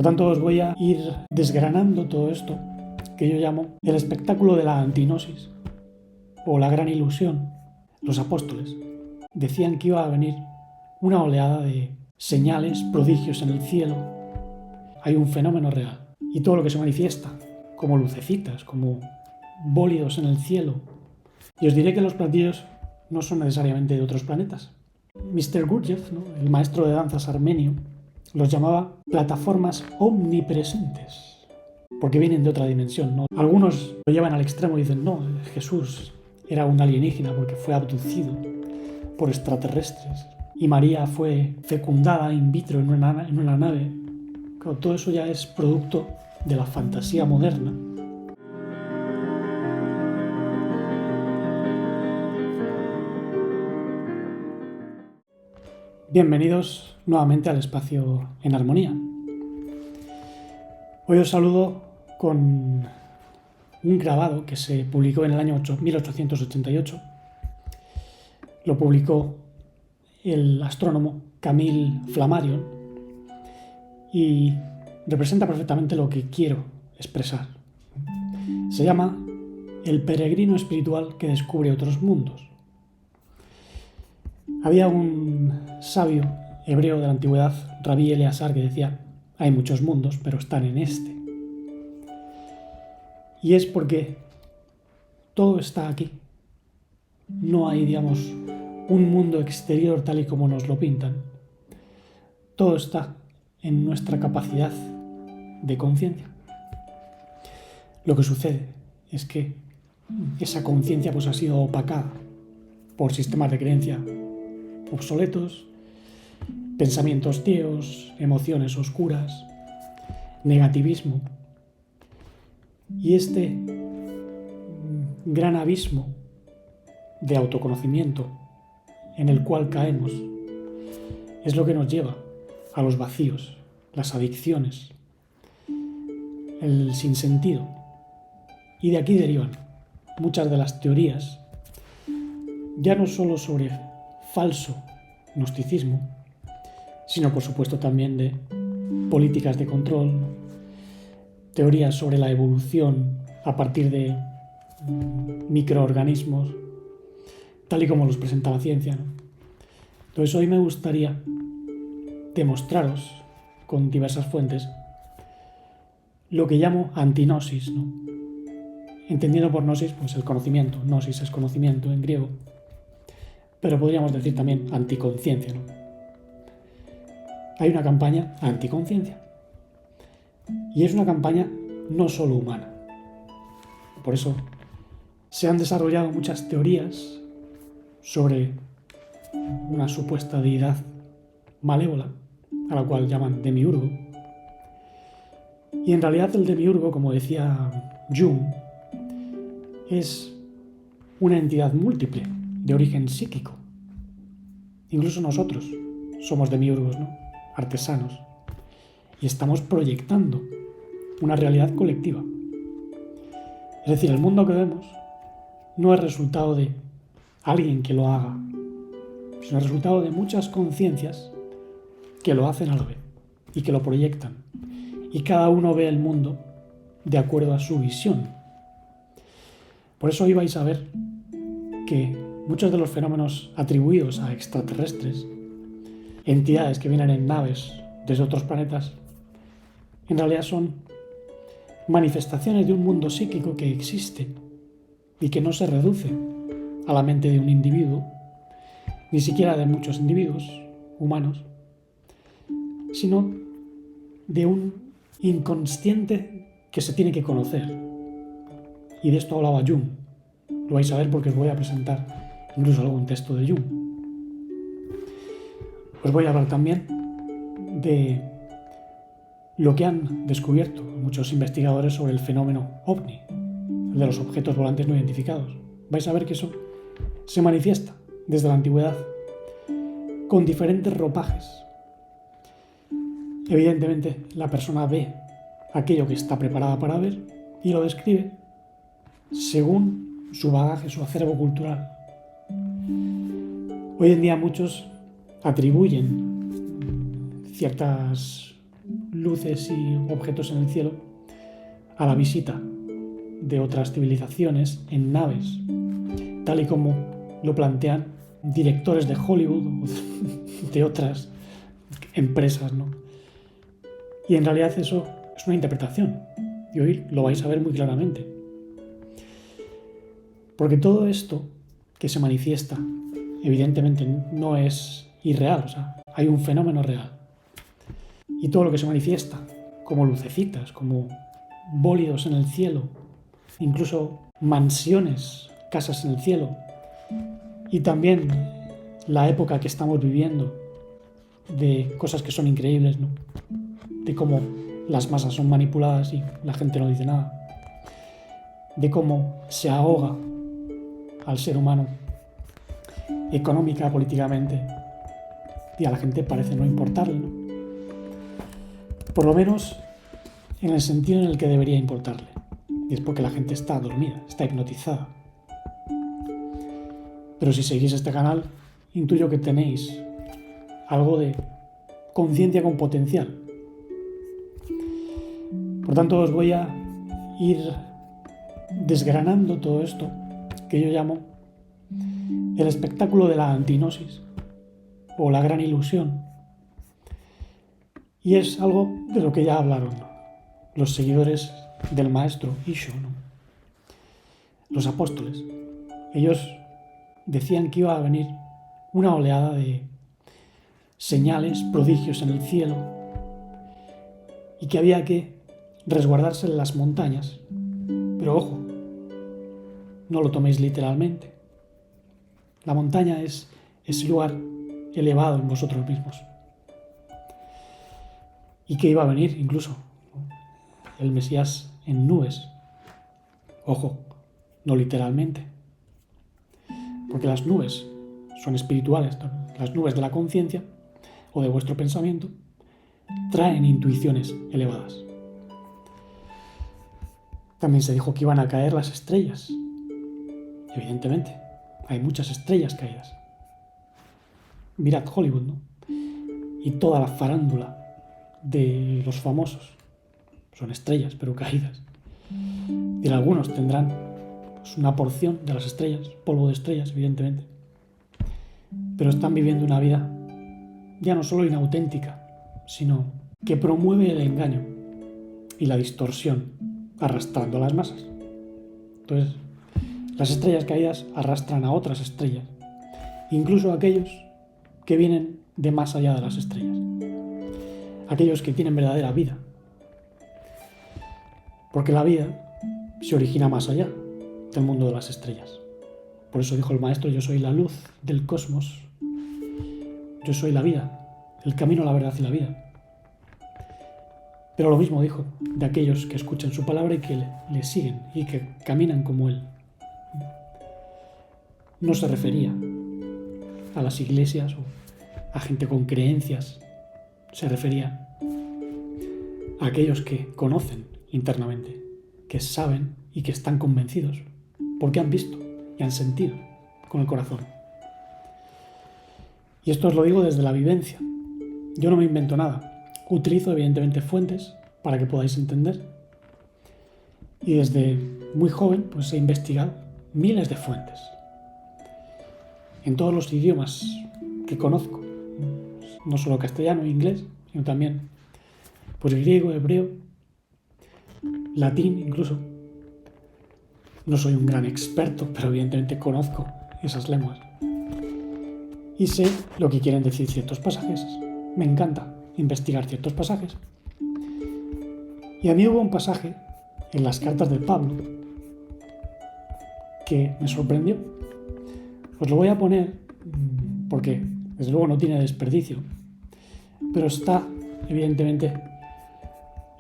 Por tanto, os voy a ir desgranando todo esto que yo llamo el espectáculo de la antinosis o la gran ilusión. Los apóstoles decían que iba a venir una oleada de señales, prodigios en el cielo. Hay un fenómeno real y todo lo que se manifiesta, como lucecitas, como bólidos en el cielo. Y os diré que los platillos no son necesariamente de otros planetas. Mr. Gurdjieff, ¿no?, el maestro de danzas armenio, los llamaba plataformas omnipresentes, porque vienen de otra dimensión, ¿no? Algunos lo llevan al extremo y dicen, no, Jesús era un alienígena porque fue abducido por extraterrestres y María fue fecundada in vitro en una nave. Claro, todo eso ya es producto de la fantasía moderna. Bienvenidos nuevamente al espacio en armonía. Hoy os saludo con un grabado que se publicó en el año 1888. Lo publicó el astrónomo Camille Flammarion y representa perfectamente lo que quiero expresar. Se llama El peregrino espiritual que descubre otros mundos. Había un sabio hebreo de la antigüedad, Rabí Eleazar, que decía, hay muchos mundos, pero están en este. Y es porque todo está aquí. No hay, digamos, un mundo exterior tal y como nos lo pintan. Todo está en nuestra capacidad de conciencia. Lo que sucede es que esa conciencia pues ha sido opacada por sistemas de creencia obsoletos, pensamientos ciegos, emociones oscuras, negativismo. Y este gran abismo de autoconocimiento en el cual caemos es lo que nos lleva a los vacíos, las adicciones, el sinsentido. Y de aquí derivan muchas de las teorías, ya no solo sobre falso gnosticismo, sino por supuesto también de políticas de control, teorías sobre la evolución a partir de microorganismos, tal y como los presenta la ciencia, ¿no? Entonces hoy me gustaría demostraros con diversas fuentes lo que llamo antinosis, ¿no? Entendiendo por gnosis pues el conocimiento, gnosis es conocimiento en griego, pero podríamos decir también anticonciencia, ¿no? Hay una campaña anticonciencia. Y es una campaña no solo humana. Por eso se han desarrollado muchas teorías sobre una supuesta deidad malévola, a la cual llaman demiurgo. Y en realidad el demiurgo, como decía Jung, es una entidad múltiple, de origen psíquico. Incluso nosotros somos demiurgos, ¿no?, artesanos, y estamos proyectando una realidad colectiva. Es decir, el mundo que vemos no es resultado de alguien que lo haga, sino el resultado de muchas conciencias que lo hacen a la vez y que lo proyectan. Y cada uno ve el mundo de acuerdo a su visión. Por eso hoy vais a ver que muchos de los fenómenos atribuidos a extraterrestres, entidades que vienen en naves desde otros planetas, en realidad son manifestaciones de un mundo psíquico que existe y que no se reduce a la mente de un individuo, ni siquiera de muchos individuos humanos, sino de un inconsciente que se tiene que conocer. Y de esto hablaba Jung. Lo vais a ver porque os voy a presentar incluso algún texto de Jung. Os voy a hablar también de lo que han descubierto muchos investigadores sobre el fenómeno OVNI, el de los objetos volantes no identificados. Vais a ver que eso se manifiesta desde la antigüedad con diferentes ropajes. Evidentemente, la persona ve aquello que está preparada para ver y lo describe según su bagaje, su acervo cultural. Hoy en día muchos atribuyen ciertas luces y objetos en el cielo a la visita de otras civilizaciones en naves, tal y como lo plantean directores de Hollywood o de otras empresas, ¿no? Y en realidad eso es una interpretación, y hoy lo vais a ver muy claramente. Porque todo esto que se manifiesta, evidentemente no es irreal, o sea, hay un fenómeno real. Y todo lo que se manifiesta, como lucecitas, como bólidos en el cielo, incluso mansiones, casas en el cielo, y también la época que estamos viviendo, de cosas que son increíbles, ¿no? De cómo las masas son manipuladas y la gente no dice nada, de cómo se ahoga al ser humano económica, políticamente, y a la gente parece no importarle, ¿no? Por lo menos en el sentido en el que debería importarle, y es porque la gente está dormida, está hipnotizada. Pero si seguís este canal, intuyo que tenéis algo de conciencia con potencial. Por tanto, os voy a ir desgranando todo esto que yo llamo el espectáculo de la antinosis o la gran ilusión. Y es algo de lo que ya hablaron los seguidores del maestro Isho, ¿no? Los apóstoles. Ellos decían que iba a venir una oleada de señales, prodigios en el cielo, y que había que resguardarse en las montañas. Pero ojo, no lo toméis literalmente. La montaña es ese lugar elevado en vosotros mismos. Y que iba a venir incluso el Mesías en nubes. Ojo, no literalmente. Porque las nubes son espirituales, ¿no? Las nubes de la conciencia o de vuestro pensamiento traen intuiciones elevadas. También se dijo que iban a caer las estrellas. Evidentemente, hay muchas estrellas caídas. Mirad Hollywood, ¿no? Y toda la farándula de los famosos son estrellas, pero caídas. Y algunos tendrán pues, una porción de las estrellas, polvo de estrellas, evidentemente. Pero están viviendo una vida ya no solo inauténtica, sino que promueve el engaño y la distorsión, arrastrando a las masas. Entonces, las estrellas caídas arrastran a otras estrellas, incluso a aquellos que vienen de más allá de las estrellas, aquellos que tienen verdadera vida, porque la vida se origina más allá del mundo de las estrellas. Por eso dijo el maestro: yo soy la luz del cosmos, yo soy la vida, el camino, la verdad y la vida. Pero lo mismo dijo de aquellos que escuchan su palabra y que le siguen y que caminan como él. No se refería a las iglesias o a gente con creencias, se refería a aquellos que conocen internamente, que saben y que están convencidos, porque han visto y han sentido con el corazón. Y esto os lo digo desde la vivencia. Yo no me invento nada. Utilizo evidentemente fuentes para que podáis entender. Y desde muy joven pues he investigado miles de fuentes. En todos los idiomas que conozco. No solo castellano e inglés, sino también pues griego, hebreo, latín incluso. No soy un gran experto, pero evidentemente conozco esas lenguas. Y sé lo que quieren decir ciertos pasajes. Me encanta investigar ciertos pasajes. Y a mí hubo un pasaje en las cartas de Pablo que me sorprendió. Os lo voy a poner porque desde luego no tiene desperdicio, pero está evidentemente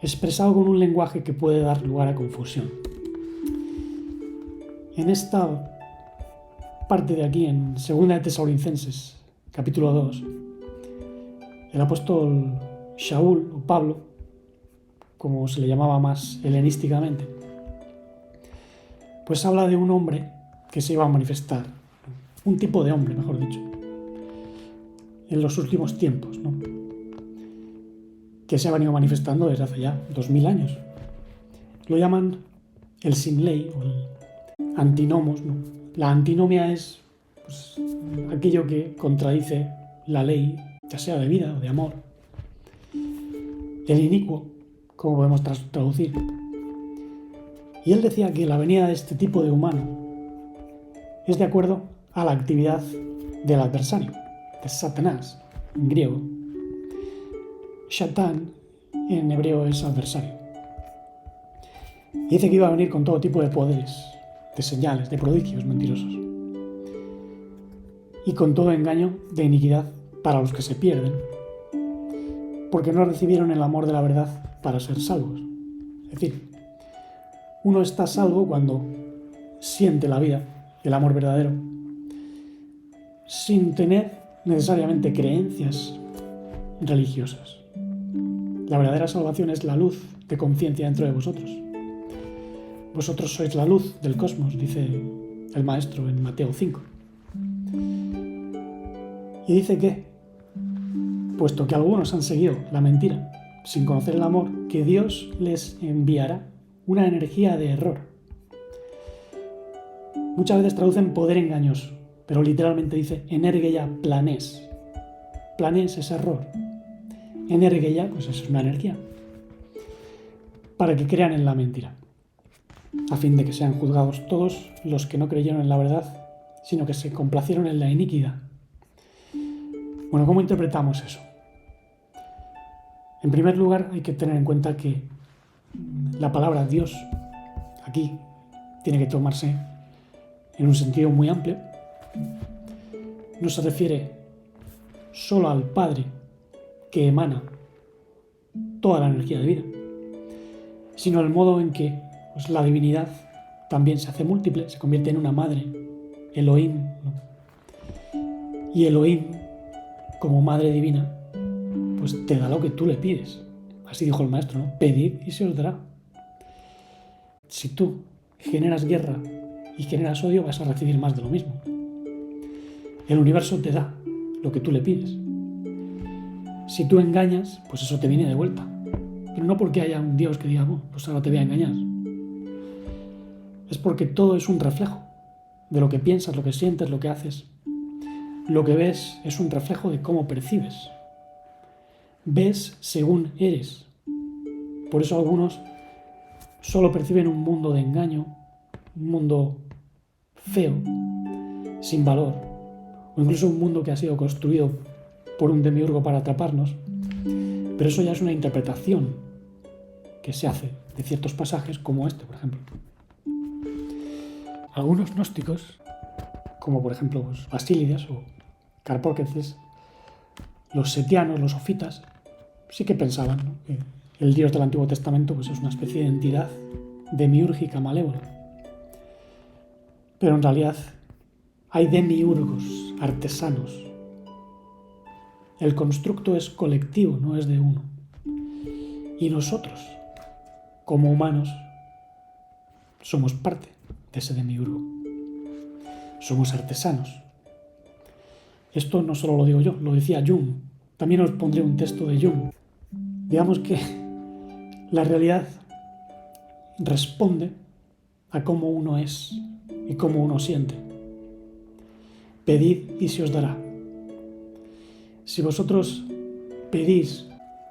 expresado con un lenguaje que puede dar lugar a confusión. En esta parte de aquí, en 2 de Tesalonicenses, capítulo 2, el apóstol Shaul, o Pablo, como se le llamaba más helenísticamente, pues habla de un hombre que se iba a manifestar, un tipo de hombre, mejor dicho, en los últimos tiempos, ¿no? que se ha venido manifestando desde hace ya 2000 años. Lo llaman el sin ley o el antinomos, ¿no? La antinomia es pues, aquello que contradice la ley, ya sea de vida o de amor. El inicuo, como podemos traducir. Y él decía que la venida de este tipo de humano es de acuerdo a la actividad del adversario, de Satanás, en griego. Shatán, en hebreo, es adversario. Y dice que iba a venir con todo tipo de poderes, de señales, de prodigios mentirosos. Y con todo engaño de iniquidad para los que se pierden, porque no recibieron el amor de la verdad para ser salvos. Es decir, uno está salvo cuando siente la vida, el amor verdadero, sin tener necesariamente creencias religiosas. La verdadera salvación es la luz de conciencia dentro de vosotros. Vosotros sois la luz del cosmos, dice el Maestro en Mateo 5. Y dice que, puesto que algunos han seguido la mentira sin conocer el amor, que Dios les enviará una energía de error. Muchas veces traducen poder engañoso, pero literalmente dice energeia planes. Planes es error. Energeia, pues es una energía. Para que crean en la mentira, a fin de que sean juzgados todos los que no creyeron en la verdad, sino que se complacieron en la iniquidad. Bueno, ¿cómo interpretamos eso? En primer lugar, hay que tener en cuenta que la palabra Dios aquí tiene que tomarse en un sentido muy amplio. No se refiere solo al Padre que emana toda la energía de vida, sino al modo en que pues, la divinidad también se hace múltiple, se convierte en una madre, Elohim, ¿no? Y Elohim, como madre divina, pues te da lo que tú le pides. Así dijo el Maestro, ¿no? Pedid y se os dará. Si tú generas guerra y generas odio, vas a recibir más de lo mismo. El universo te da lo que tú le pides. Si tú engañas, pues eso te viene de vuelta. Pero no porque haya un Dios que diga, oh, pues ahora te voy a engañar. Es porque todo es un reflejo de lo que piensas, lo que sientes, lo que haces. Lo que ves es un reflejo de cómo percibes. Ves según eres. Por eso algunos solo perciben un mundo de engaño, un mundo feo, sin valor, o incluso un mundo que ha sido construido por un demiurgo para atraparnos. Pero eso ya es una interpretación que se hace de ciertos pasajes como este, por ejemplo. Algunos gnósticos, como por ejemplo pues, Basílides o Carpócrates, los setianos, los sofitas, sí que pensaban, ¿no?, que el Dios del Antiguo Testamento pues, es una especie de entidad demiúrgica malévola. Pero en realidad hay demiurgos, artesanos. El constructo es colectivo, no es de uno. Y nosotros, como humanos, somos parte de ese demiurgo. Somos artesanos. Esto no solo lo digo yo, lo decía Jung. También os pondré un texto de Jung. Digamos que la realidad responde a cómo uno es y cómo uno siente. Pedid y se os dará. Si vosotros pedís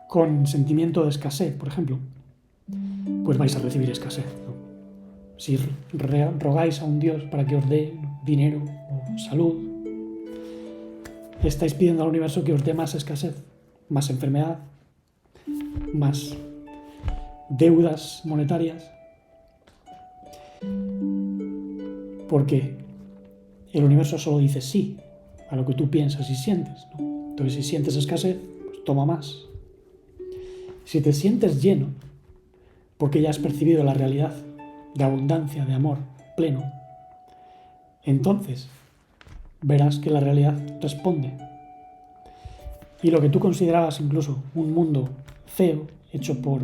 con sentimiento de escasez, por ejemplo, pues vais a recibir escasez, ¿no? Si rogáis a un Dios para que os dé dinero o salud, estáis pidiendo al universo que os dé más escasez, más enfermedad, más deudas monetarias, porque el universo solo dice sí a lo que tú piensas y sientes, ¿no? Entonces, si sientes escasez, pues toma más. Si te sientes lleno, porque ya has percibido la realidad de abundancia, de amor pleno, entonces verás que la realidad responde. Y lo que tú considerabas incluso un mundo feo, hecho por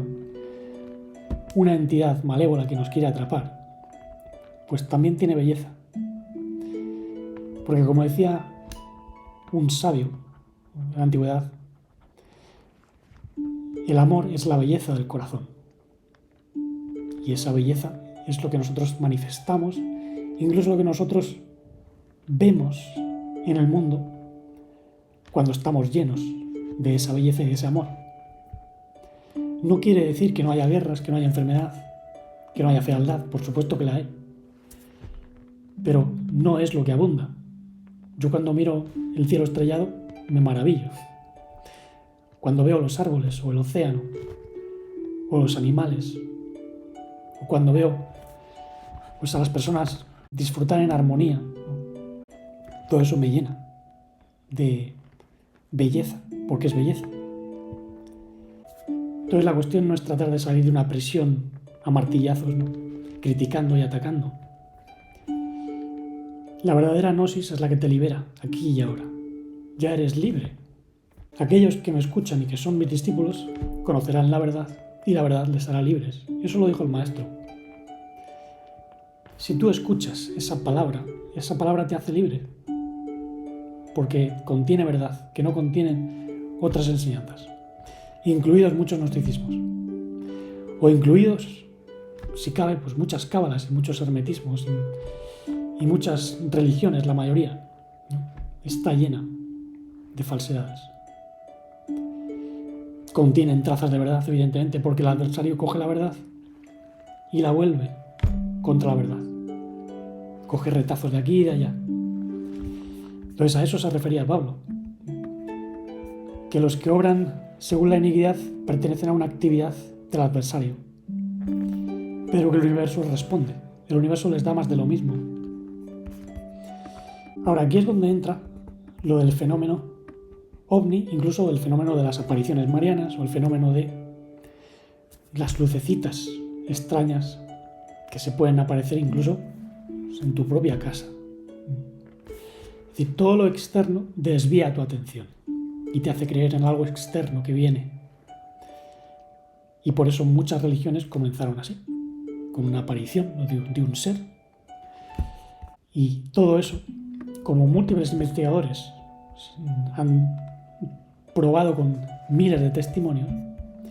una entidad malévola que nos quiere atrapar, pues también tiene belleza. Porque como decía un sabio de la antigüedad, El amor es la belleza del corazón. Y esa belleza es lo que nosotros manifestamos, incluso lo que nosotros vemos en el mundo cuando estamos llenos de esa belleza y de ese amor. No quiere decir que no haya guerras, que no haya enfermedad, que no haya fealdad, por supuesto que la hay. Pero no es lo que abunda. Yo cuando miro el cielo estrellado me maravillo. Cuando veo los árboles o el océano o los animales, o cuando veo pues, a las personas disfrutar en armonía, todo eso me llena de belleza, porque es belleza. Entonces la cuestión no es tratar de salir de una prisión a martillazos, ¿no? Criticando y atacando. La verdadera gnosis es la que te libera aquí y ahora. Ya eres libre. Aquellos que me escuchan y que son mis discípulos conocerán la verdad y la verdad les hará libres. Eso lo dijo el Maestro. Si tú escuchas esa palabra te hace libre, porque contiene verdad, que no contienen otras enseñanzas, incluidos muchos gnosticismos, o incluidos, si cabe, pues muchas cábalas y muchos hermetismos y muchas religiones, la mayoría, ¿no? Está llena de falsedades. Contienen trazas de verdad, evidentemente, porque el adversario coge la verdad y la vuelve contra la verdad. Coge retazos de aquí y de allá. Entonces a eso se refería Pablo. Que los que obran según la iniquidad pertenecen a una actividad del adversario. Pero que el universo responde. El universo les da más de lo mismo. Ahora, aquí es donde entra lo del fenómeno ovni, incluso el fenómeno de las apariciones marianas o el fenómeno de las lucecitas extrañas que se pueden aparecer incluso en tu propia casa. Es decir, todo lo externo desvía tu atención y te hace creer en algo externo que viene. Y por eso muchas religiones comenzaron así, con una aparición de un ser. Y todo eso, como múltiples investigadores han probado con miles de testimonios,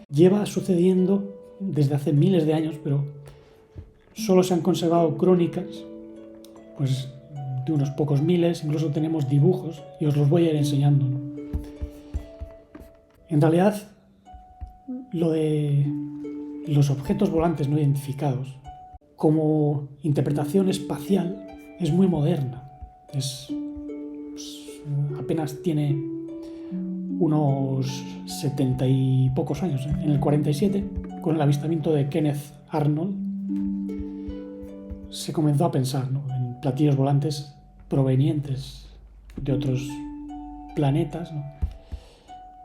lleva sucediendo desde hace miles de años, pero solo se han conservado crónicas pues, de unos pocos miles, incluso tenemos dibujos y os los voy a ir enseñando, ¿no? En realidad, lo de los objetos volantes no identificados como interpretación espacial es muy moderna. Apenas tiene unos 70 y pocos años. En el 47, con el avistamiento de Kenneth Arnold, se comenzó a pensar, ¿no?, en platillos volantes provenientes de otros planetas, ¿no?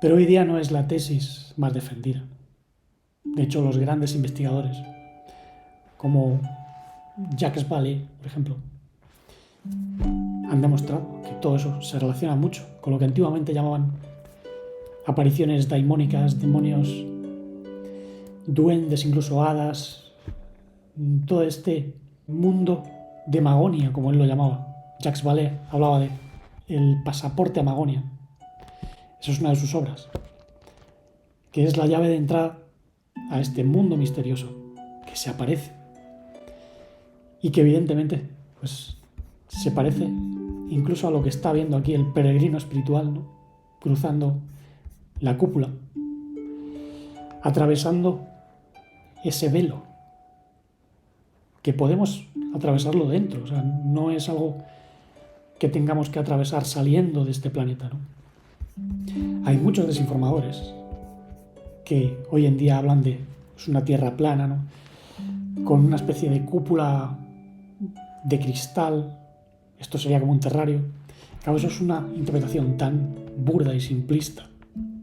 Pero hoy día no es la tesis más defendida. De hecho, los grandes investigadores, como Jacques Vallée, por ejemplo, han demostrado que todo eso se relaciona mucho con lo que antiguamente llamaban apariciones daimónicas, demonios, duendes, incluso hadas, todo este mundo de Magonia, como él lo llamaba. Jacques Vallée hablaba de el pasaporte a Magonia. Eso es una de sus obras, que es la llave de entrada a este mundo misterioso que se aparece y que evidentemente pues, se parece incluso a lo que está viendo aquí el peregrino espiritual, ¿no?, cruzando la cúpula, atravesando ese velo, que podemos atravesarlo dentro, o sea, no es algo que tengamos que atravesar saliendo de este planeta, ¿no? Hay muchos desinformadores que hoy en día hablan de una tierra plana, ¿no?, con una especie de cúpula de cristal. Esto sería como un terrario. Claro, eso es una interpretación tan burda y simplista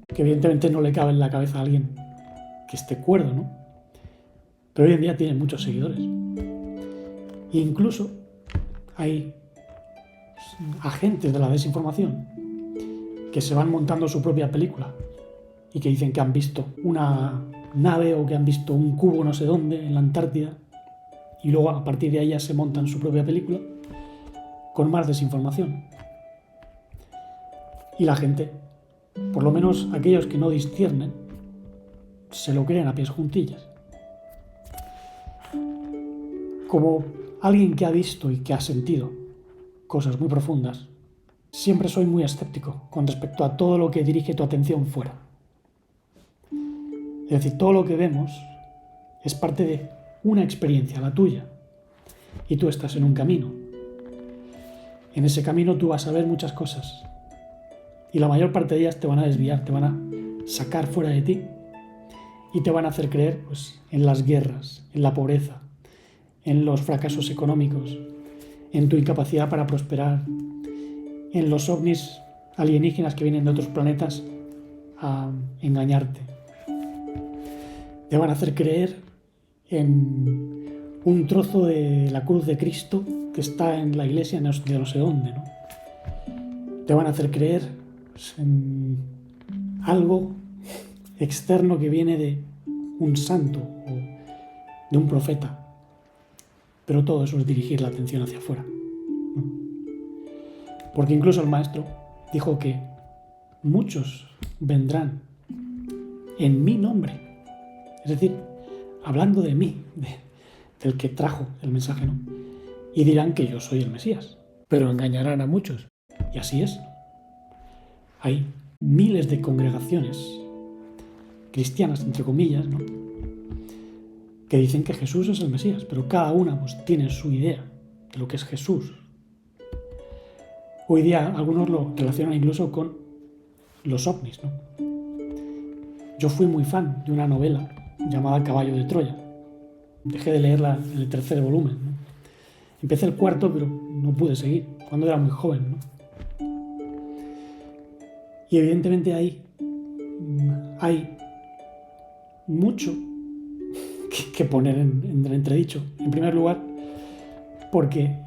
que evidentemente no le cabe en la cabeza a alguien que esté cuerdo, ¿no? Pero hoy en día tiene muchos seguidores. E incluso hay agentes de la desinformación que se van montando su propia película y que dicen que han visto una nave o que han visto un cubo no sé dónde en la Antártida, y luego a partir de ahí ya se montan su propia película con más desinformación. Y la gente, por lo menos aquellos que no disciernen, se lo creen a pies juntillas. Como alguien que ha visto y que ha sentido cosas muy profundas, siempre soy muy escéptico con respecto a todo lo que dirige tu atención fuera. Es decir, todo lo que vemos es parte de una experiencia, la tuya, y tú estás en un camino. En ese camino tú vas a ver muchas cosas y la mayor parte de ellas te van a desviar, te van a sacar fuera de ti y te van a hacer creer pues, en las guerras, en la pobreza, en los fracasos económicos, en tu incapacidad para prosperar, en los ovnis alienígenas que vienen de otros planetas a engañarte. Te van a hacer creer en un trozo de la cruz de Cristo que está en la iglesia de no sé dónde, ¿no? Te van a hacer creer pues, en algo externo que viene de un santo o de un profeta. Pero todo eso es dirigir la atención hacia afuera, ¿no? Porque incluso el maestro dijo que muchos vendrán en mi nombre. Es decir, hablando de mí, del que trajo el mensaje, ¿no? Y dirán que yo soy el Mesías, pero engañarán a muchos. Y así es. Hay miles de congregaciones cristianas, entre comillas, ¿no? Que dicen que Jesús es el Mesías, pero cada una pues, tiene su idea de lo que es Jesús. Hoy día algunos lo relacionan incluso con los ovnis, ¿no? Yo fui muy fan de una novela llamada Caballo de Troya. Dejé de leerla en el tercer volumen, ¿no? Empecé el cuarto, pero no pude seguir, cuando era muy joven, ¿no? Y evidentemente ahí hay mucho que poner en entredicho. En primer lugar, porque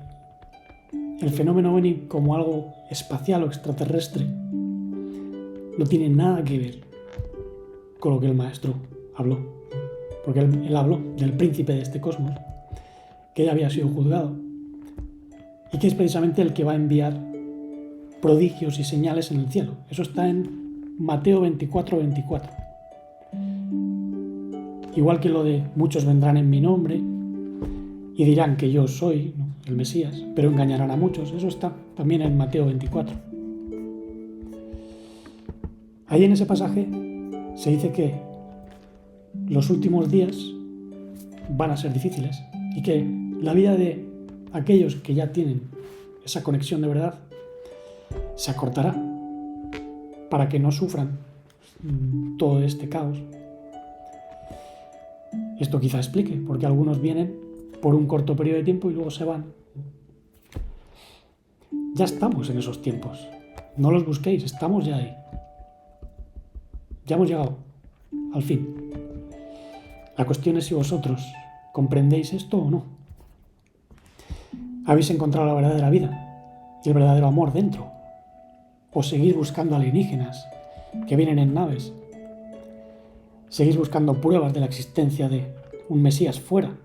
el fenómeno OVNI como algo espacial o extraterrestre no tiene nada que ver con lo que el maestro habló. Porque él habló del príncipe de este cosmos, que ya había sido juzgado, y que es precisamente el que va a enviar prodigios y señales en el cielo. Eso está en Mateo 24:24. Igual que lo de muchos vendrán en mi nombre y dirán que yo soy, ¿no?, el Mesías, pero engañarán a muchos. Eso está también en Mateo 24. Ahí en ese pasaje se dice que los últimos días van a ser difíciles y que la vida de aquellos que ya tienen esa conexión de verdad se acortará para que no sufran todo este caos. Esto quizá explique porque algunos vienen por un corto periodo de tiempo y luego se van. Ya estamos en esos tiempos. No los busquéis, estamos ya ahí. Ya hemos llegado al fin. La cuestión es si vosotros comprendéis esto o no. ¿Habéis encontrado la verdadera vida y el verdadero amor dentro? ¿O seguís buscando alienígenas que vienen en naves? ¿Seguís buscando pruebas de la existencia de un Mesías fuera?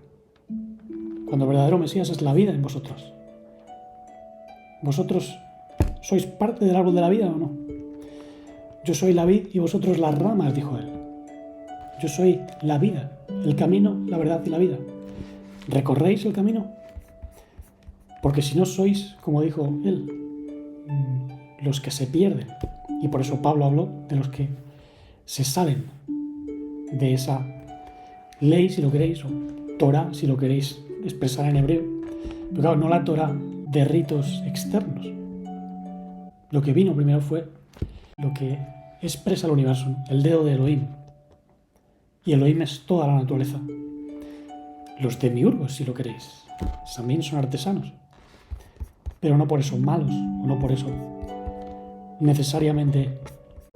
Cuando el verdadero Mesías es la vida en vosotros. ¿Vosotros sois parte del árbol de la vida o no? Yo soy la vid y vosotros las ramas, dijo él. Yo soy la vida, el camino, la verdad y la vida. ¿Recorréis el camino? Porque si no sois, como dijo él, los que se pierden. Y por eso Pablo habló de los que se salen de esa ley, si lo queréis, o Torah, si lo queréis expresar en hebreo. Pero claro, no la Torah de ritos externos. Lo que vino primero fue lo que expresa el universo, el dedo de Elohim. Y Elohim es toda la naturaleza. Los demiurgos, si lo queréis, también son artesanos. Pero no por eso malos, o no por eso necesariamente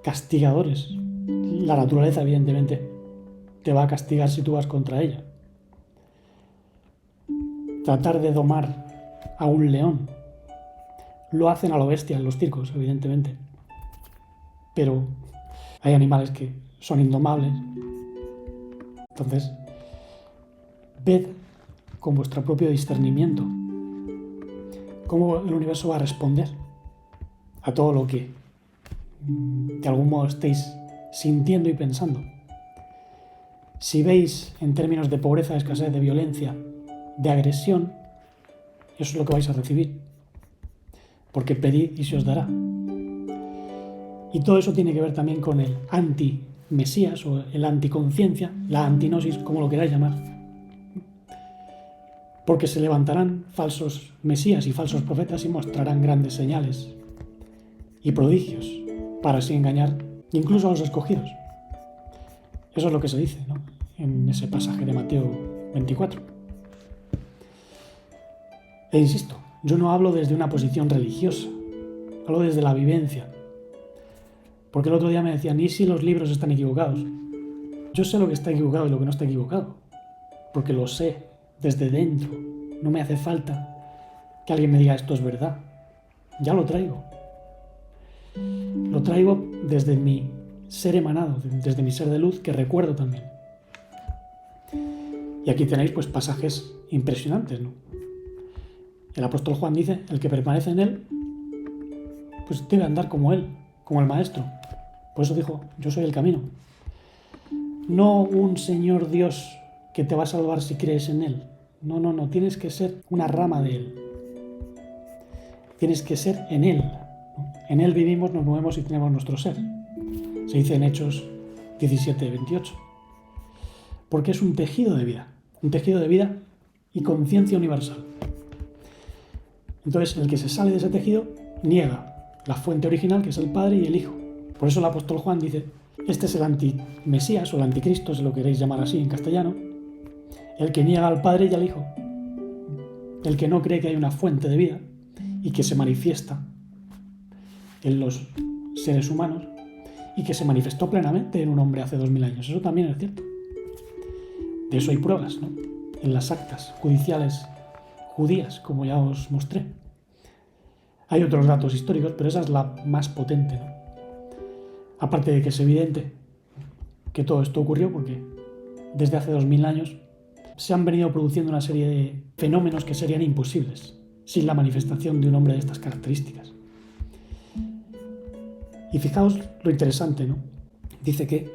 castigadores. La naturaleza, evidentemente, te va a castigar si tú vas contra ella. Tratar de domar a un león lo hacen a lo bestia en los circos, evidentemente. Pero hay animales que son indomables. Entonces, ved con vuestro propio discernimiento cómo el universo va a responder a todo lo que de algún modo estéis sintiendo y pensando. Si veis en términos de pobreza, de escasez, de violencia, de agresión, eso es lo que vais a recibir. Porque pedid y se os dará. Y todo eso tiene que ver también con el anti-mesías o el anticonciencia, la antinosis, como lo queráis llamar. Porque se levantarán falsos mesías y falsos profetas y mostrarán grandes señales y prodigios para así engañar incluso a los escogidos. Eso es lo que se dice, ¿no?, en ese pasaje de Mateo 24. E insisto, yo no hablo desde una posición religiosa, hablo desde la vivencia. Porque el otro día me decían, ¿y si los libros están equivocados? Yo sé lo que está equivocado y lo que no está equivocado, porque lo sé desde dentro. No me hace falta que alguien me diga esto es verdad. Ya lo traigo. Lo traigo desde mi ser emanado, desde mi ser de luz, que recuerdo también. Y aquí tenéis pues pasajes impresionantes, ¿no? El apóstol Juan dice, el que permanece en él, pues debe andar como él, como el maestro. Por eso dijo, yo soy el camino. No un Señor Dios que te va a salvar si crees en él. No, tienes que ser una rama de él. Tienes que ser en él. En él vivimos, nos movemos y tenemos nuestro ser. Se dice en Hechos 17:28. Porque es un tejido de vida y conciencia universal. Entonces, el que se sale de ese tejido niega la fuente original, que es el Padre y el Hijo. Por eso el apóstol Juan dice, este es el antimesías o el anticristo, si lo queréis llamar así en castellano, el que niega al Padre y al Hijo, el que no cree que hay una fuente de vida y que se manifiesta en los seres humanos y que se manifestó plenamente en un hombre hace 2000 años. Eso también es cierto. De eso hay pruebas, ¿no?, en las actas judiciales judías, como ya os mostré. Hay otros datos históricos, pero esa es la más potente, ¿no? Aparte de que es evidente que todo esto ocurrió porque desde hace 2000 años se han venido produciendo una serie de fenómenos que serían imposibles sin la manifestación de un hombre de estas características. Y fijaos lo interesante, ¿no? Dice que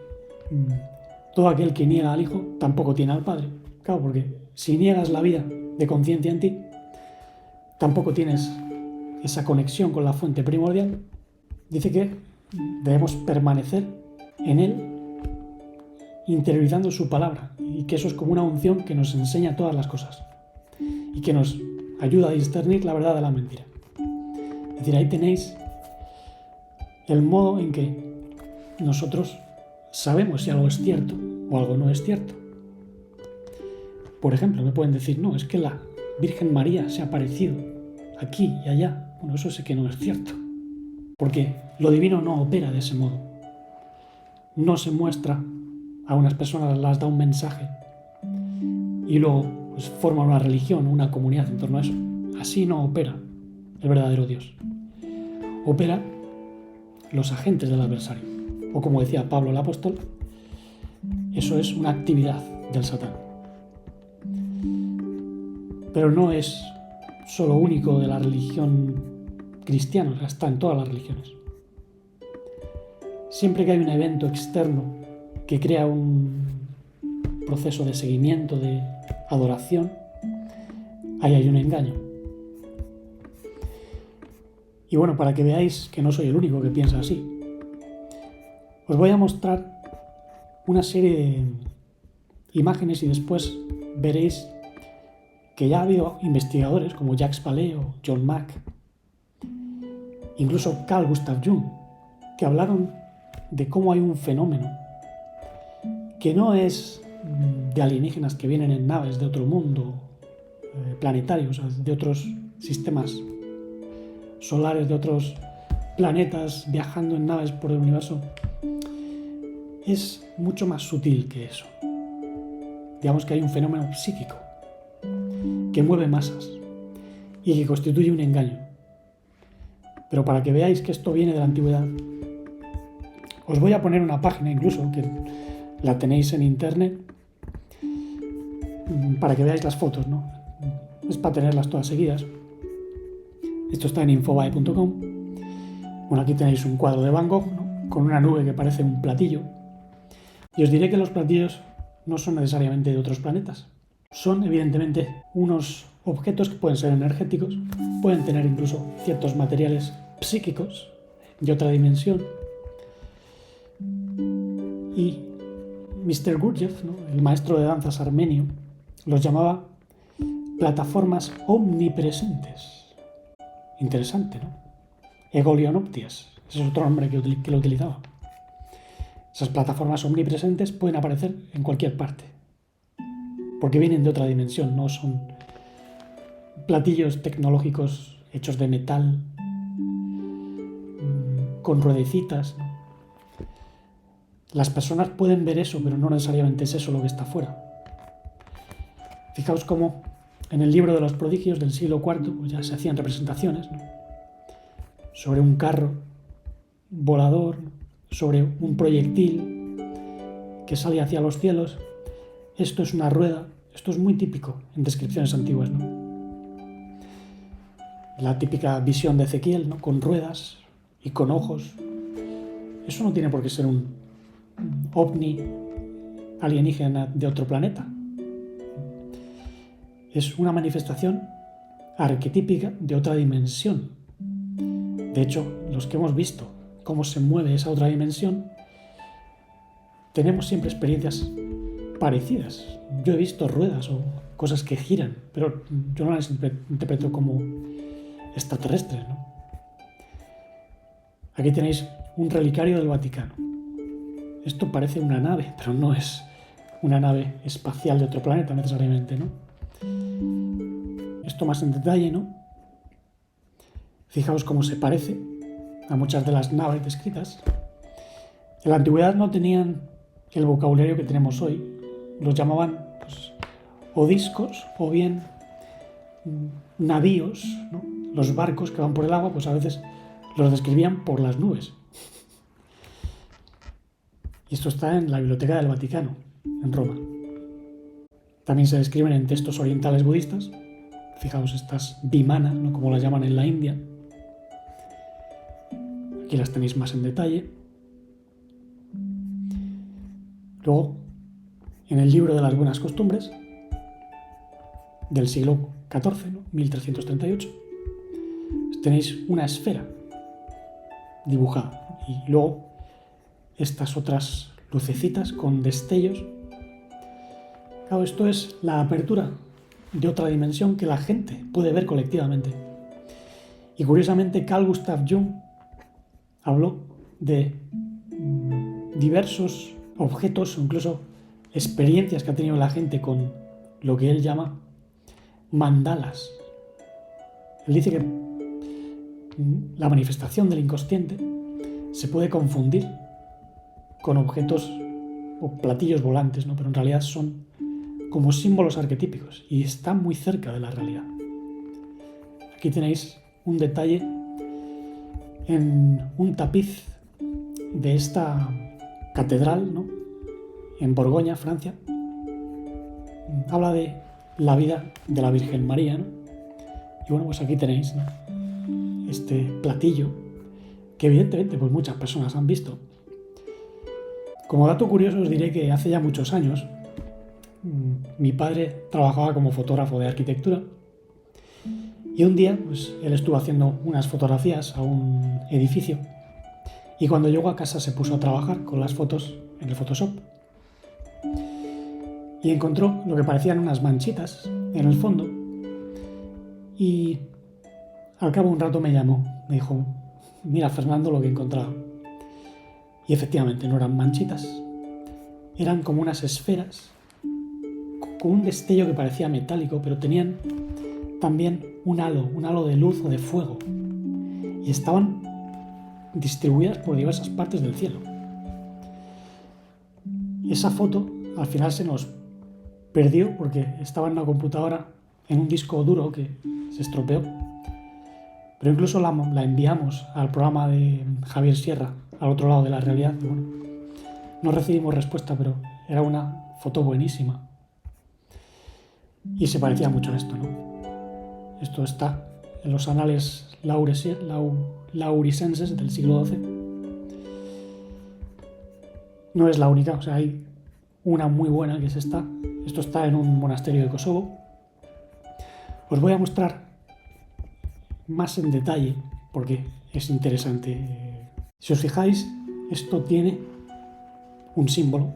todo aquel que niega al Hijo tampoco tiene al Padre. Claro, porque si niegas la vida de conciencia en ti, tampoco tienes esa conexión con la fuente primordial. Dice que debemos permanecer en Él, interiorizando su palabra, y que eso es como una unción que nos enseña todas las cosas y que nos ayuda a discernir la verdad de la mentira. Es decir, ahí tenéis el modo en que nosotros sabemos si algo es cierto o algo no es cierto. Por ejemplo, me pueden decir, no, es que la Virgen María se ha aparecido aquí y allá. Bueno, eso sé que no es cierto, porque lo divino no opera de ese modo. No se muestra a unas personas, las da un mensaje y luego pues, forma una religión, una comunidad en torno a eso. Así no opera el verdadero Dios. Opera los agentes del adversario. O como decía Pablo el apóstol, eso es una actividad del Satán. Pero no es solo único de la religión cristiana, está en todas las religiones. Siempre que hay un evento externo que crea un proceso de seguimiento, de adoración, ahí hay un engaño. Y bueno, para que veáis que no soy el único que piensa así, os voy a mostrar una serie de imágenes y después veréis que ya ha habido investigadores como Jacques Vallée o John Mack, incluso Carl Gustav Jung, que hablaron de cómo hay un fenómeno que no es de alienígenas que vienen en naves de otro mundo, planetarios, de otros sistemas solares, de otros planetas viajando en naves por el universo. Es mucho más sutil que eso. Digamos que hay un fenómeno psíquico que mueve masas y que constituye un engaño. Pero para que veáis que esto viene de la antigüedad, os voy a poner una página incluso, que la tenéis en internet, para que veáis las fotos, ¿no? Es para tenerlas todas seguidas. Esto está en infobae.com. Bueno, aquí tenéis un cuadro de Van Gogh, ¿no?, con una nube que parece un platillo. Y os diré que los platillos no son necesariamente de otros planetas. Son, evidentemente, unos objetos que pueden ser energéticos, pueden tener incluso ciertos materiales psíquicos de otra dimensión. Y Mr. Gurdjieff, ¿no?, el maestro de danzas armenio, los llamaba plataformas omnipresentes. Interesante, ¿no? Egolionoptias, ese es otro nombre que lo utilizaba. Esas plataformas omnipresentes pueden aparecer en cualquier parte, porque vienen de otra dimensión, no son platillos tecnológicos hechos de metal, con ruedecitas, ¿no? Las personas pueden ver eso, pero no necesariamente es eso lo que está afuera. Fijaos cómo en el libro de los prodigios del siglo IV pues ya se hacían representaciones, ¿no?, sobre un carro volador, sobre un proyectil que sale hacia los cielos. Esto es una rueda. Esto es muy típico en descripciones antiguas, ¿no? La típica visión de Ezequiel, ¿no?, con ruedas y con ojos. Eso no tiene por qué ser un ovni alienígena de otro planeta. Es una manifestación arquetípica de otra dimensión. De hecho, los que hemos visto cómo se mueve esa otra dimensión, tenemos siempre experiencias parecidas. Yo he visto ruedas o cosas que giran, pero yo no las interpreto como extraterrestres, ¿no? Aquí tenéis un relicario del Vaticano. Esto parece una nave, pero no es una nave espacial de otro planeta necesariamente, ¿no? Esto más en detalle, ¿no? Fijaos cómo se parece a muchas de las naves descritas. En la antigüedad no tenían el vocabulario que tenemos hoy. Los llamaban pues, o discos o bien navíos, ¿no? Los barcos que van por el agua, pues a veces los describían por las nubes. Y esto está en la Biblioteca del Vaticano, en Roma. También se describen en textos orientales budistas. Fijaos estas vimanas, ¿no?, como las llaman en la India. Aquí las tenéis más en detalle. Luego, en el libro de las buenas costumbres, del siglo XIV, ¿no?, 1338, tenéis una esfera dibujada. Y luego estas otras lucecitas con destellos. Claro, esto es la apertura de otra dimensión que la gente puede ver colectivamente. Y curiosamente, Carl Gustav Jung habló de diversos objetos o incluso experiencias que ha tenido la gente con lo que él llama mandalas. Él dice que la manifestación del inconsciente se puede confundir con objetos o platillos volantes, ¿no?, pero en realidad son como símbolos arquetípicos y están muy cerca de la realidad. Aquí tenéis un detalle en un tapiz de esta catedral, ¿no?, en Borgoña, Francia. Habla de la vida de la Virgen María, ¿no? Y bueno, pues aquí tenéis, ¿no?, este platillo que evidentemente pues muchas personas han visto. Como dato curioso os diré que hace ya muchos años mi padre trabajaba como fotógrafo de arquitectura y un día pues él estuvo haciendo unas fotografías a un edificio y cuando llegó a casa se puso a trabajar con las fotos en el Photoshop y encontró lo que parecían unas manchitas en el fondo y al cabo de un rato me llamó, me dijo: mira, Fernando, lo que he encontrado. Y efectivamente no eran manchitas, eran como unas esferas con un destello que parecía metálico, pero tenían también un halo de luz o de fuego, y estaban distribuidas por diversas partes del cielo. Esa foto al final se nos perdió porque estaba en una computadora, en un disco duro que se estropeó, pero incluso la enviamos al programa de Javier Sierra, al otro lado de la realidad. Bueno, no recibimos respuesta, pero era una foto buenísima. Y se parecía mucho a esto, ¿no? Esto está en los anales laurisenses del siglo XII. No es la única, o sea, hay una muy buena, que es esta. Esto está en un monasterio de Kosovo. Os voy a mostrar más en detalle porque es interesante. Si os fijáis, esto tiene un símbolo,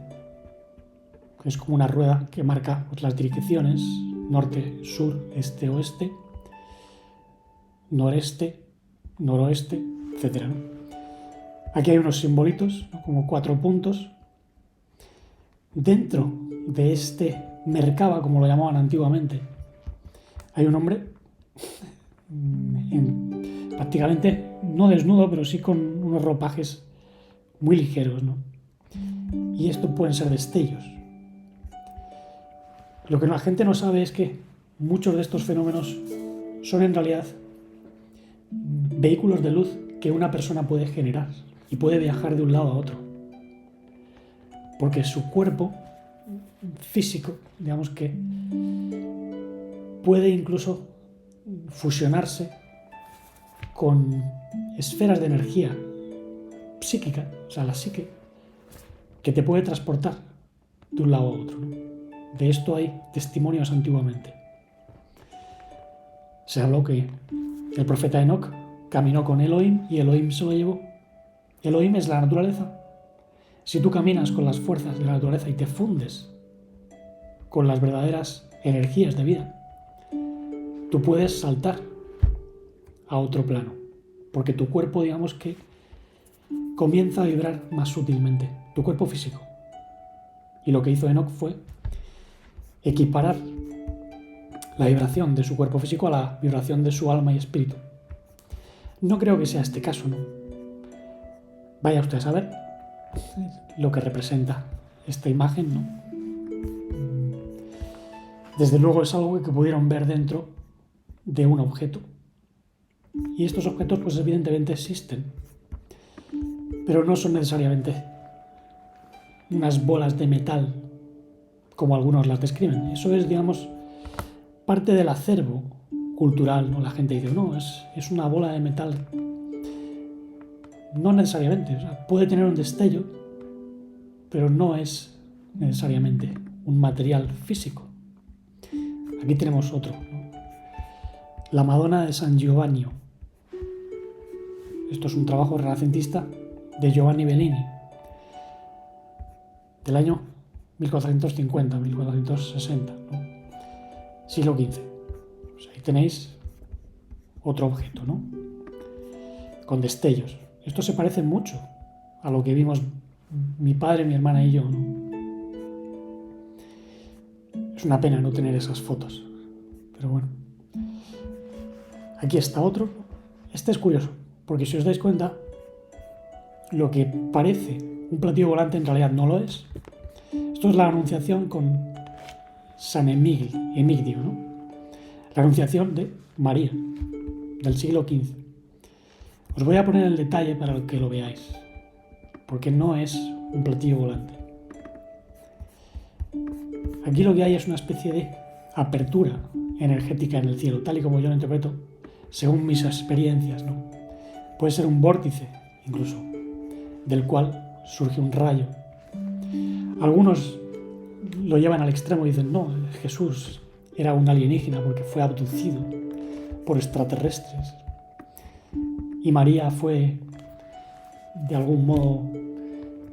que es como una rueda que marca las direcciones: norte, sur, este, oeste, noreste, noroeste, etc., ¿no? Aquí hay unos simbolitos, ¿no? Como 4 puntos. Dentro de este Merkaba, como lo llamaban antiguamente, hay un hombre prácticamente no desnudo, pero sí con unos ropajes muy ligeros, ¿no? Y esto pueden ser destellos. Lo que la gente no sabe es que muchos de estos fenómenos son en realidad vehículos de luz que una persona puede generar y puede viajar de un lado a otro. Porque su cuerpo físico, digamos que puede incluso fusionarse con esferas de energía psíquica, o sea, la psique, que te puede transportar de un lado a otro, ¿no? De esto hay testimonios antiguamente. Se habló que el profeta Enoc caminó con Elohim y Elohim se lo llevó. Elohim es la naturaleza. Si tú caminas con las fuerzas de la naturaleza y te fundes con las verdaderas energías de vida, tú puedes saltar a otro plano, porque tu cuerpo, digamos que comienza a vibrar más sutilmente, tu cuerpo físico. Y lo que hizo Enoc fue equiparar la vibración de su cuerpo físico a la vibración de su alma y espíritu. No creo que sea este caso, ¿no? Vaya usted a saber lo que representa esta imagen, ¿no? Desde luego es algo que pudieron ver dentro de un objeto. Y estos objetos, pues evidentemente existen, pero no son necesariamente unas bolas de metal como algunos las describen. Eso es, digamos, parte del acervo cultural, ¿no? La gente dice, no, es una bola de metal. No necesariamente, o sea, puede tener un destello, pero no es necesariamente un material físico. Aquí tenemos otro, ¿no? La Madonna de San Giovanni. Esto es un trabajo renacentista de Giovanni Bellini, del año 1450-1460, ¿no? Siglo XV. Pues ahí tenéis otro objeto, ¿no? Con destellos. Esto se parece mucho a lo que vimos mi padre, mi hermana y yo, ¿no? Es una pena no tener esas fotos, pero bueno. Aquí está otro. Este es curioso, porque si os dais cuenta, lo que parece un platillo volante en realidad no lo es. Esto es la Anunciación con San Emigdio, ¿no? La Anunciación de María, del siglo XV. Os voy a poner el detalle para que lo veáis, porque no es un platillo volante. Aquí lo que hay es una especie de apertura energética en el cielo, tal y como yo lo interpreto, según mis experiencias, ¿no? Puede ser un vórtice, incluso, del cual surge un rayo. Algunos lo llevan al extremo y dicen, no, Jesús era un alienígena porque fue abducido por extraterrestres. Y María fue, de algún modo,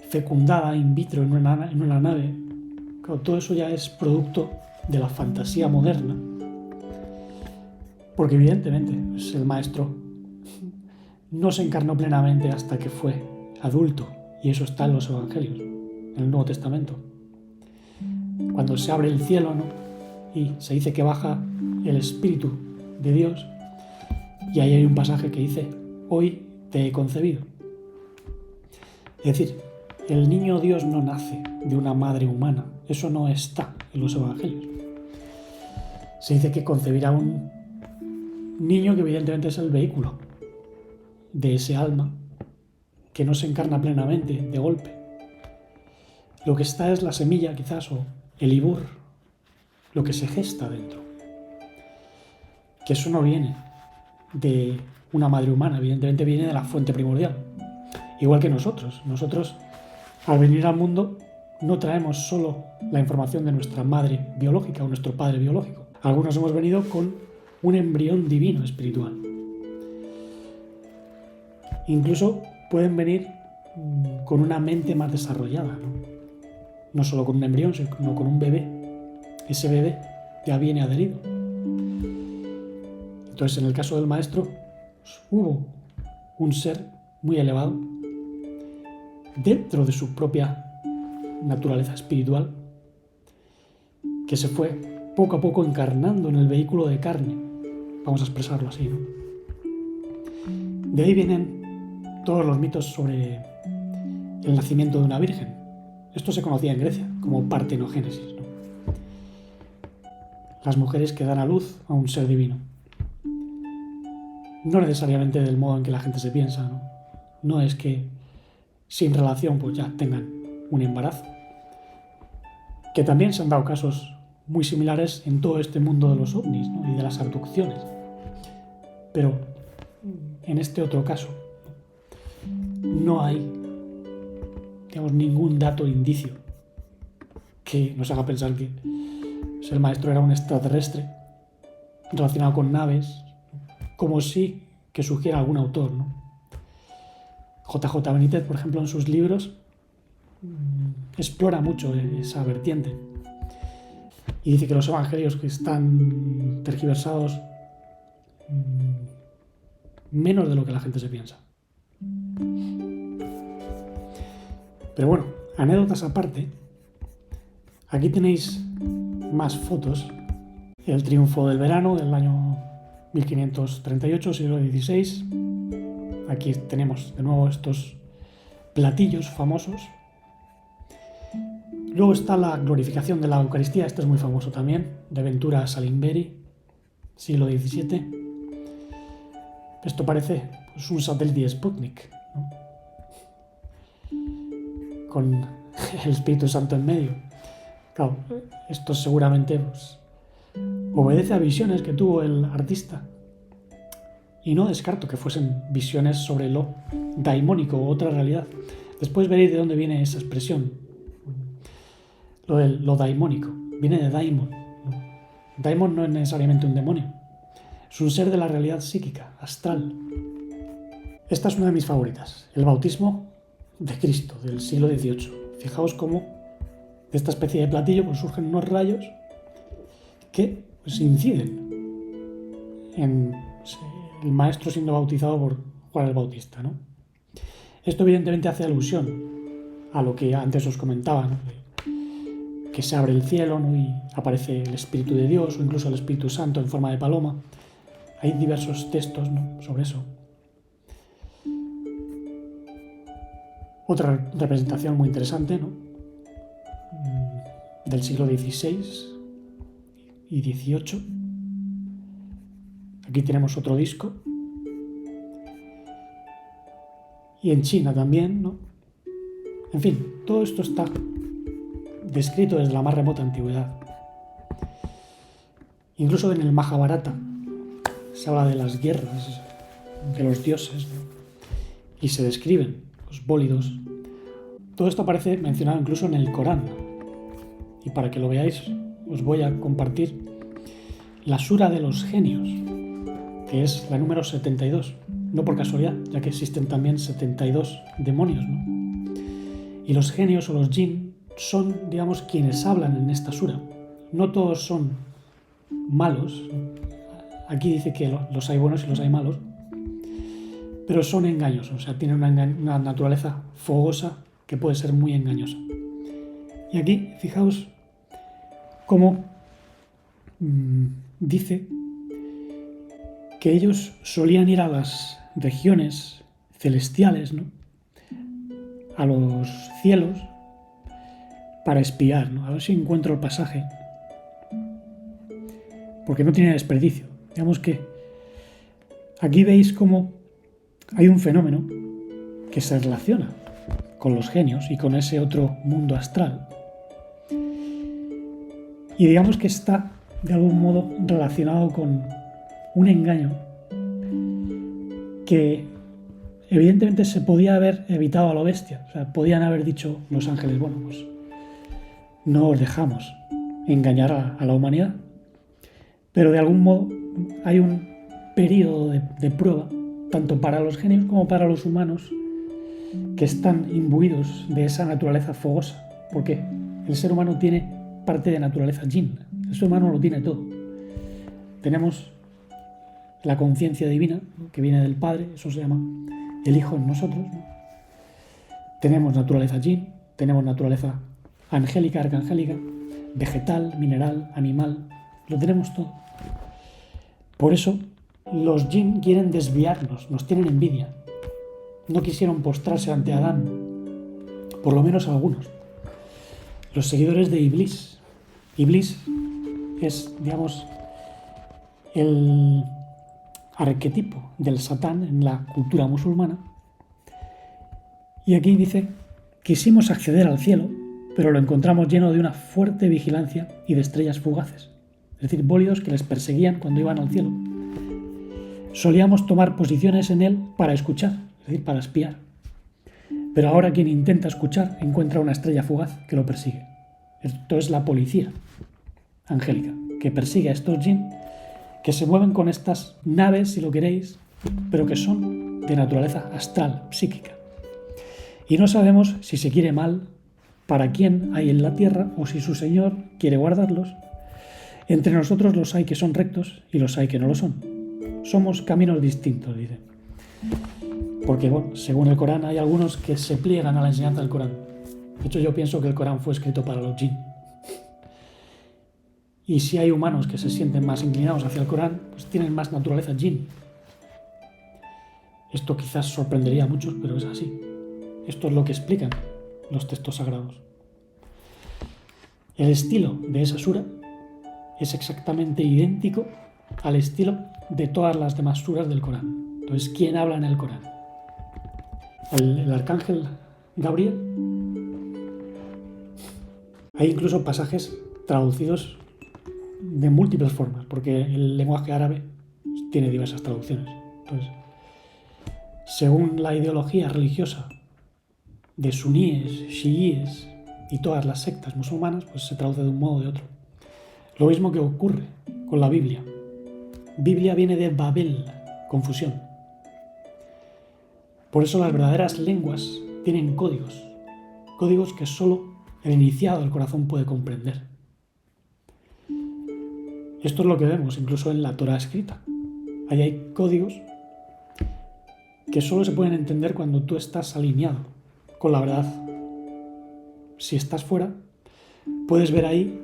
fecundada in vitro en una nave. Claro, todo eso ya es producto de la fantasía moderna. Porque evidentemente pues, el maestro no se encarnó plenamente hasta que fue adulto. Y eso está en los evangelios, en el Nuevo Testamento. Cuando se abre el cielo, ¿no? Y se dice que baja el Espíritu de Dios. Y ahí hay un pasaje que dice, hoy te he concebido. Es decir, el niño Dios no nace de una madre humana. Eso no está en los evangelios. Se dice que concebirá un niño que evidentemente es el vehículo de ese alma que no se encarna plenamente de golpe. Lo que está es la semilla, quizás, o el ibur, lo que se gesta dentro. Que eso no viene de una madre humana, evidentemente viene de la fuente primordial. Igual que nosotros. Nosotros, al venir al mundo, no traemos solo la información de nuestra madre biológica o nuestro padre biológico. Algunos hemos venido con un embrión divino espiritual. Incluso pueden venir con una mente más desarrollada, no solo con un embrión, sino con un bebé. Ese bebé ya viene adherido. Entonces, en el caso del maestro, pues, hubo un ser muy elevado dentro de su propia naturaleza espiritual que se fue poco a poco encarnando en el vehículo de carne, vamos a expresarlo así, ¿no? De ahí vienen todos los mitos sobre el nacimiento de una virgen. Esto se conocía en Grecia como partenogénesis, ¿no? Las mujeres que dan a luz a un ser divino. No necesariamente del modo en que la gente se piensa, ¿no? No es que sin relación pues ya tengan un embarazo. Que también se han dado casos muy similares en todo este mundo de los ovnis, ¿no? Y de las abducciones. Pero en este otro caso no hay, digamos, ningún dato o indicio que nos haga pensar que el maestro era un extraterrestre relacionado con naves, como sí que sugiere algún autor, ¿no? JJ Benítez, por ejemplo, en sus libros explora mucho esa vertiente y dice que los evangelios que están tergiversados menos de lo que la gente se piensa. Pero bueno, anécdotas aparte, aquí tenéis más fotos. El triunfo del verano del año 1538, siglo XVI. Aquí tenemos de nuevo estos platillos famosos. Luego está la glorificación de la Eucaristía, este es muy famoso también, de Ventura Salimberi, siglo XVII. Esto parece pues, un satélite Sputnik, ¿no? Con el Espíritu Santo en medio. Claro, esto seguramente pues, obedece a visiones que tuvo el artista. Y no descarto que fuesen visiones sobre lo daimónico o otra realidad. Después veréis de dónde viene esa expresión. Lo daimónico. Viene de daimon. Daimon no es necesariamente un demonio. Es un ser de la realidad psíquica, astral. Esta es una de mis favoritas. El bautismo de Cristo, del siglo XVIII. Fijaos cómo de esta especie de platillo pues, surgen unos rayos que pues, inciden en el maestro siendo bautizado por Juan el Bautista, ¿no? Esto evidentemente hace alusión a lo que antes os comentaba, ¿no? Que se abre el cielo, ¿no? Y aparece el Espíritu de Dios o incluso el Espíritu Santo en forma de paloma. Hay diversos textos, ¿no? Sobre eso. Otra representación muy interesante, ¿no? Del siglo XVI y XVIII. Aquí tenemos otro disco. Y en China también, ¿no? En fin, todo esto está descrito desde la más remota antigüedad. Incluso en el Mahabharata se habla de las guerras, de los dioses, ¿no? Y se describen los bólidos. Todo esto aparece mencionado incluso en el Corán. Y para que lo veáis, os voy a compartir la sura de los genios, que es la número 72. No por casualidad, ya que existen también 72 demonios, ¿no? Y los genios o los jinn son, digamos, quienes hablan en esta sura. No todos son malos. Aquí dice que los hay buenos y los hay malos, pero son engañosos, o sea, tienen una naturaleza fogosa que puede ser muy engañosa. Y aquí, fijaos cómo dice que ellos solían ir a las regiones celestiales, ¿no? A los cielos, para espiar, ¿no? A ver si encuentro el pasaje, porque no tiene desperdicio. Digamos que aquí veis cómo hay un fenómeno que se relaciona con los genios y con ese otro mundo astral. Y digamos que está de algún modo relacionado con un engaño que evidentemente se podía haber evitado a lo bestia. O sea, podían haber dicho los ángeles, bueno, pues no os dejamos engañar a la humanidad, pero de algún modo hay un periodo de prueba, tanto para los genios como para los humanos, que están imbuidos de esa naturaleza fogosa, porque el ser humano tiene parte de naturaleza yin, el ser humano lo tiene todo. Tenemos la conciencia divina, ¿no?, que viene del Padre, eso se llama el Hijo en nosotros, ¿no? Tenemos naturaleza yin, tenemos naturaleza angélica, arcangélica, vegetal, mineral, animal, lo tenemos todo. Por eso los yin quieren desviarnos, nos tienen envidia. No quisieron postrarse ante Adán, por lo menos algunos. Los seguidores de Iblis. Iblis es, digamos, el arquetipo del Satán en la cultura musulmana. Y aquí dice, quisimos acceder al cielo, pero lo encontramos lleno de una fuerte vigilancia y de estrellas fugaces, es decir, bólidos que les perseguían cuando iban al cielo. Solíamos tomar posiciones en él para escuchar, es decir, para espiar. Pero ahora quien intenta escuchar encuentra una estrella fugaz que lo persigue. Esto es la policía angélica, que persigue a estos jinn que se mueven con estas naves, si lo queréis, pero que son de naturaleza astral, psíquica. Y no sabemos si se quiere mal para quién hay en la tierra o si su Señor quiere guardarlos. Entre nosotros los hay que son rectos y los hay que no lo son. Somos caminos distintos, dice. Porque, bueno, según el Corán hay algunos que se pliegan a la enseñanza del Corán. De hecho, yo pienso que el Corán fue escrito para los jinn. Y si hay humanos que se sienten más inclinados hacia el Corán, pues tienen más naturaleza jinn. Esto quizás sorprendería a muchos, pero es así. Esto es lo que explican los textos sagrados. El estilo de esa sura es exactamente idéntico al estilo de todas las demás suras del Corán. Entonces, ¿quién habla en el Corán? El arcángel Gabriel. Hay incluso pasajes traducidos de múltiples formas, porque el lenguaje árabe tiene diversas traducciones. Entonces, según la ideología religiosa de suníes, chiíes y todas las sectas musulmanas, pues se traduce de un modo o de otro. Lo mismo que ocurre con la Biblia. Biblia viene de Babel, confusión. Por eso las verdaderas lenguas tienen códigos que solo el iniciado del corazón puede comprender. Esto es lo que vemos incluso en la Torá escrita. Ahí hay códigos que solo se pueden entender cuando tú estás alineado con la verdad. Si estás fuera, puedes ver ahí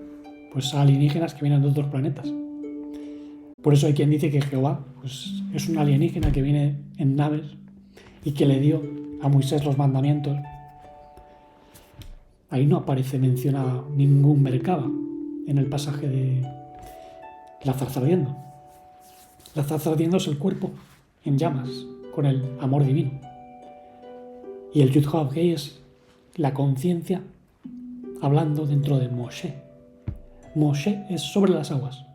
pues a alienígenas que vienen de otros planetas. Por eso hay quien dice que Jehová pues, es un alienígena que viene en naves y que le dio a Moisés los mandamientos. Ahí no aparece mencionado ningún Merkaba en el pasaje de la zarza ardiendo. La zarza ardiendo es el cuerpo en llamas con el amor divino. Y el Yud-Hod-Hei es la conciencia hablando dentro de Moshe. Moshe es sobre las aguas,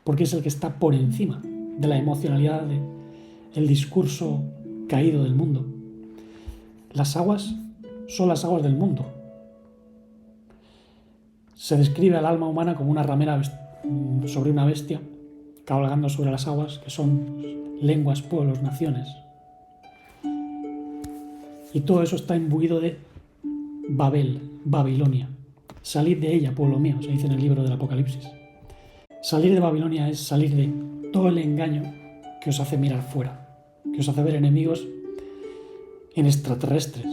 porque es el que está por encima de la emocionalidad del discurso caído del mundo. Las aguas son las aguas del mundo. Se describe al alma humana como una ramera sobre una bestia, cabalgando sobre las aguas, que son lenguas, pueblos, naciones. Y todo eso está imbuido de Babel, Babilonia. Salid de ella, pueblo mío, se dice en el libro del Apocalipsis. Salir de Babilonia es salir de todo el engaño que os hace mirar fuera, que os hace ver enemigos en extraterrestres,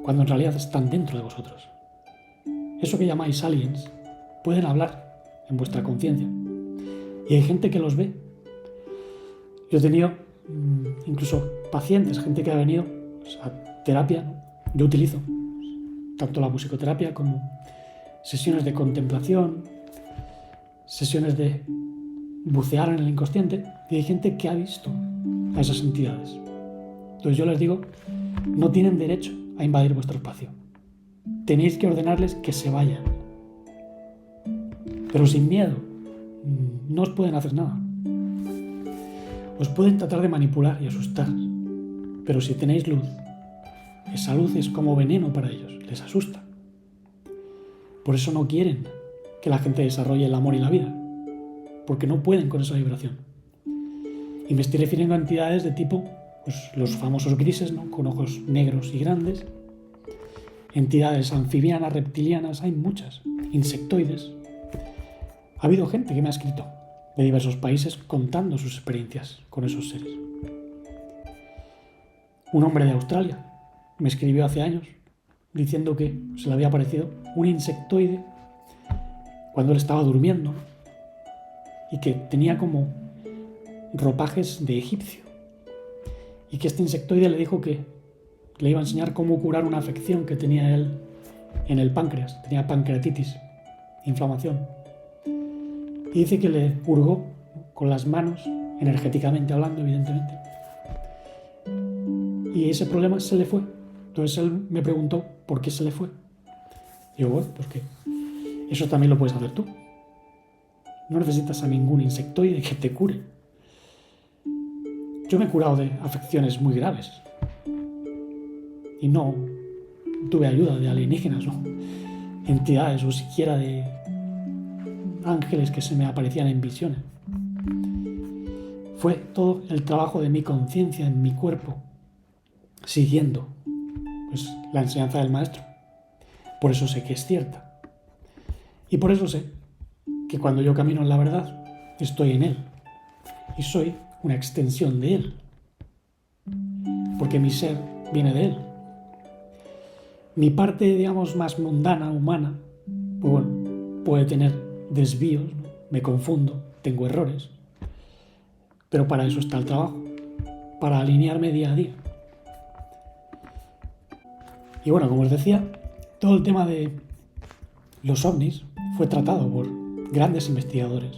cuando en realidad están dentro de vosotros. Eso que llamáis aliens pueden hablar en vuestra conciencia. Y hay gente que los ve. Yo he tenido incluso pacientes, gente que ha venido a terapia, ¿no? Yo utilizo tanto la musicoterapia como sesiones de contemplación, sesiones de bucear en el inconsciente, y hay gente que ha visto a esas entidades. Entonces yo les digo, no tienen derecho a invadir vuestro espacio. Tenéis que ordenarles que se vayan. Pero sin miedo. No os pueden hacer nada. Os pueden tratar de manipular y asustar. Pero si tenéis luz, esa luz es como veneno para ellos, les asusta. Por eso no quieren que la gente desarrolle el amor y la vida, porque no pueden con esa vibración. Y me estoy refiriendo a entidades de tipo, pues, los famosos grises, ¿no? Con ojos negros y grandes, entidades anfibianas, reptilianas, hay muchas, insectoides. Ha habido gente que me ha escrito de diversos países contando sus experiencias con esos seres. Un hombre de Australia me escribió hace años diciendo que se le había aparecido un insectoide cuando él estaba durmiendo y que tenía como ropajes de egipcio, y que este insectoide le dijo que le iba a enseñar cómo curar una afección que tenía él en el páncreas. Tenía pancreatitis, inflamación, y dice que le hurgó con las manos, energéticamente hablando, evidentemente, y ese problema se le fue. Entonces él me preguntó por qué se le fue. Digo, bueno, pues que eso también lo puedes hacer tú. No necesitas a ningún insectoide que te cure. Yo me he curado de afecciones muy graves y no tuve ayuda de alienígenas o entidades o siquiera de ángeles que se me aparecían en visiones. Fue todo el trabajo de mi conciencia en mi cuerpo, siguiendo pues la enseñanza del maestro. Por eso sé que es cierta. Y por eso sé que cuando yo camino en la verdad, estoy en él. Y soy una extensión de él. Porque mi ser viene de él. Mi parte, digamos, más mundana, humana, pues bueno, puede tener desvíos, ¿no? Me confundo, tengo errores. Pero para eso está el trabajo. Para alinearme día a día. Y bueno, como os decía, todo el tema de los ovnis fue tratado por grandes investigadores.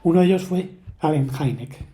Uno de ellos fue Allen Hynek.